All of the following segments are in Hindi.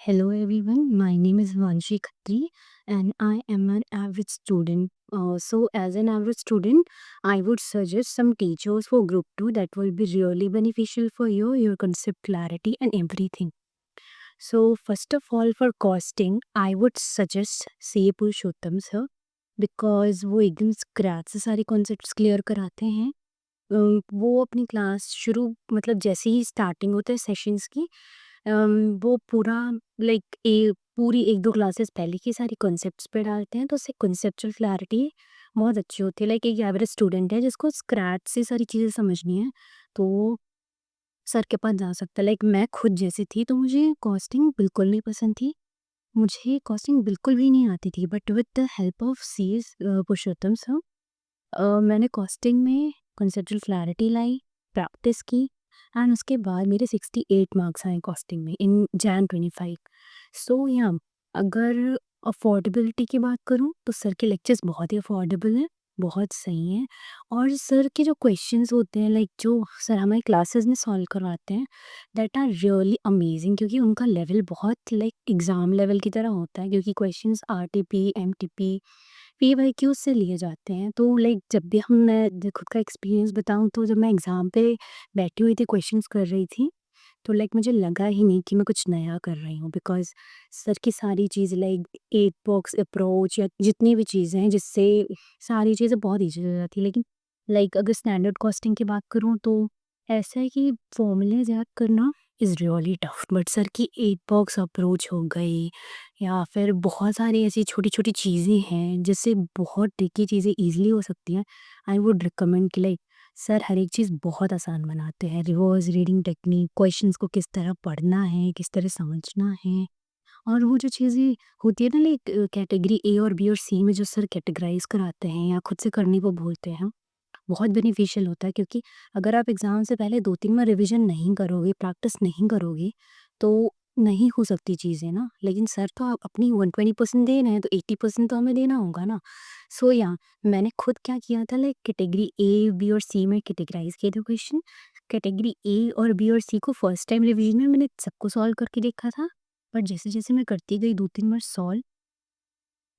Hello everyone, my name is Vanshi Khatri and I am an average student. As an average student, I would suggest some teachers for Group 2 that will be really beneficial for you, your concept clarity and everything. So, first of all, for costing, I would suggest CA Purushottam sir because वो एकदम स्क्रैच से सारे कॉन्सेप्ट्स क्लियर कराते हैं। वो अपनी क्लास शुरू मतलब जैसे ही स्टार्टिंग होता है सेशंस की वो पूरा लाइक पूरी 1-2 क्लासेस पहले की सारी कॉन्सेप्ट्स पे डालते हैं, तो उससे कॉन्सेप्चुअल क्लैरिटी बहुत अच्छी होती है। लाइक एक एवरेज स्टूडेंट है जिसको स्क्रैच से सारी चीज़ें समझनी है, तो वो सर के पास जा सकता है। लाइक मैं खुद जैसी थी, तो मुझे कॉस्टिंग बिल्कुल नहीं पसंद थी। मुझे कॉस्टिंग बिल्कुल भी नहीं आती थी, but with the help of CS Purushottam sir मैंने कॉस्टिंग में कॉन्सेप्चुअल क्लैरिटी लाई, प्रैक्टिस की एंड उसके बाद मेरे 68 मार्क्स आए कॉस्टिंग में इन जैन 25। सो या अगर अफोर्डेबिलिटी की बात करूँ तो सर के लेक्चर्स बहुत ही अफोर्डेबल हैं, बहुत सही हैं और सर के जो क्वेश्चंस होते हैं लाइक जो सर हमारी क्लासेस में सॉल्व करवाते हैं दैट आर रियली अमेजिंग क्योंकि उनका लेवल बहुत लाइक एग्ज़ाम लेवल की तरह होता है क्योंकि क्वेश्चंस आरटीपी, एमटीपी पीवाईक्यू से लिए जाते हैं। तो लाइक जब भी मैं खुद का एक्सपीरियंस बताऊँ तो जब मैं एग्ज़ाम पे बैठी हुई थी क्वेश्चंस कर रही थी, तो लाइक मुझे लगा ही नहीं कि मैं कुछ नया कर रही हूँ बिकॉज़ सर की सारी चीज़ लाइक 8 बॉक्स अप्रोच या जितनी भी चीज़ें हैं जिससे सारी चीज़ें बहुत ईज़ी हो जाती है। लेकिन लाइक अगर स्टैंडर्ड कॉस्टिंग की बात करूँ तो ऐसा है कि फ़ॉर्मूलाज़ याद करना is really tough but sir की 8 बॉक्स अप्रोच हो गई या फिर बहुत सारी ऐसी छोटी-छोटी चीज़ें हैं जिससे बहुत ट्रिकी चीज़ें ईज़िली हो सकती हैं। आई वुड रिकमेंड कि लाइक सर हर एक चीज़ बहुत आसान बनाते हैं। रिवर्स रीडिंग टेक्निक, क्वेश्चंस को किस तरह पढ़ना है, किस तरह समझना है और वो जो चीज़ें होती है ना लाइक कैटेगरी ए और बी और सी में जो सर कैटेगराइज़ कराते हैं या खुद से करने को बोलते हैं, बहुत बेनिफिशियल होता है क्योंकि अगर आप एग्ज़ाम से पहले 2-3 बार रिविज़न नहीं करोगे, प्रैक्टिस नहीं करोगे, तो नहीं हो सकती चीज़ें ना। लेकिन सर तो आप अपनी 120% दे रहे हैं, तो 80% तो हमें देना होगा ना। सो या मैंने खुद क्या किया था लाइक कैटेगरी ए, बी और सी में कैटेगराइज़ किए थे क्वेश्चन। कैटेगरी ए और बी और सी को फर्स्ट टाइम रिविज़न में मैंने सबको सॉल्व करके देखा था। बट जैसे-जैसे मैं करती गई 2-3 बार सॉल्व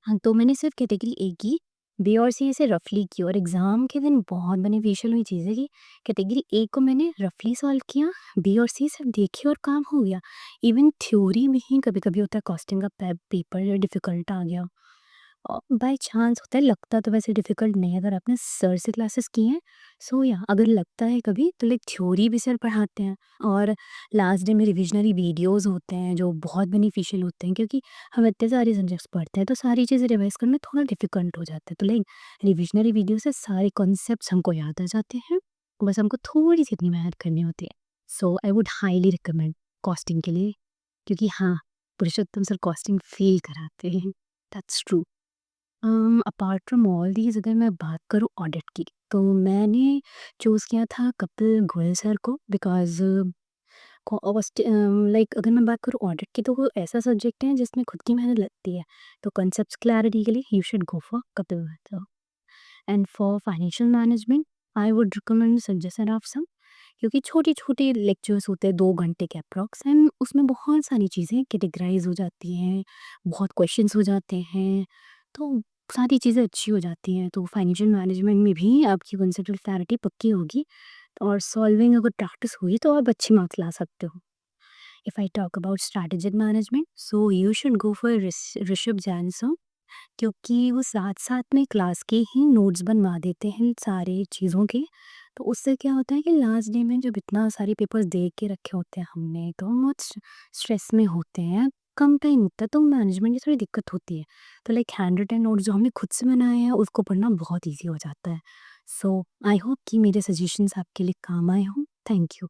हाँ, तो मैंने सिर्फ़ कैटेगरी ए की, बी और सी ऐसे रफ़ली की और एग्ज़ाम के दिन बहुत बेनिफिशियल हुई चीज़ है कि कैटेगरी ए को मैंने रफ़ली सॉल्व किया, बी और सी सिर्फ़ देखी और काम हो गया। इवन थ्योरी में ही कभी-कभी होता है कॉस्टिंग का पेपर डिफ़िकल्ट आ गया बाय चांस होता है, लगता तो वैसे डिफ़िकल्ट नहीं है अगर आपने सर से क्लासेस की हैं। सो या अगर लगता है कभी तो लाइक थ्योरी भी सर पढ़ाते हैं और लास्ट डे में रिविज़नरी वीडियोज़ होते हैं जो बहुत बेनिफिशियल होते हैं क्योंकि हम इतने सारे सब्जेक्ट्स पढ़ते हैं तो सारी चीज़ें रिवाइज़ करना थोड़ा डिफ़िकल्ट हो जाता है। तो लाइक रिविज़नरी वीडियो से सारे कॉन्सेप्ट्स हमको याद आ जाते हैं, बस हमको थोड़ी-सी इतनी मेहनत करनी होती है। So I would highly recommend costing के लिए क्योंकि हाँ, पुरुषोत्तम सर कॉस्टिंग फ़ेल कराते हैं। That's true. Apart from all these अगर मैं बात करूँ ऑडिट की, तो मैंने चूज़ किया था कपिल गोयल सर को बिकॉज़ लाइक अगर मैं बात करूँ ऑडिट की तो वो ऐसा सब्जेक्ट है जिसमें खुद की मेहनत लगती है। तो कॉन्सेप्ट्स क्लैरिटी के लिए you should go for Kapil Goyal sir and for financial management I would recommend Sanjay Saraf sir क्योंकि छोटे-छोटे लेक्चर्स होते हैं 2 घंटे के अप्रॉक्स एंड उसमें बहुत सारी चीज़ें कैटेगराइज़ हो जाती हैं, बहुत क्वेश्चंस हो जाते हैं, तो सारी चीज़ें अच्छी हो जाती हैं। तो फाइनेंशियल मैनेजमेंट में भी आपकी कॉन्सेप्चुअल क्लैरिटी पक्की होगी और सॉल्विंग अगर प्रैक्टिस हुई तो आप अच्छे मार्क्स ला सकते हो। If I talk about strategic management so you should go for Rishabh Jain sir क्योंकि वो साथ-साथ में क्लास के ही नोट्स बनवा देते हैं सारे चीज़ों के। तो उससे क्या होता है कि लास्ट डे में जब इतना सारे पेपर्स दे के रखे होते हैं हमने, तो हम बहुत स्ट्रेस में होते हैं, कम टाइम होता है, तो मैनेजमेंट की थोड़ी दिक्कत होती है। तो लाइक हैंड रिटन नोट्स जो हमने खुद से बनाए हैं, उसको पढ़ना बहुत ईज़ी हो जाता है। सो आई होप कि मेरे सजेशंस आपके लिए काम आए हों। Thank you.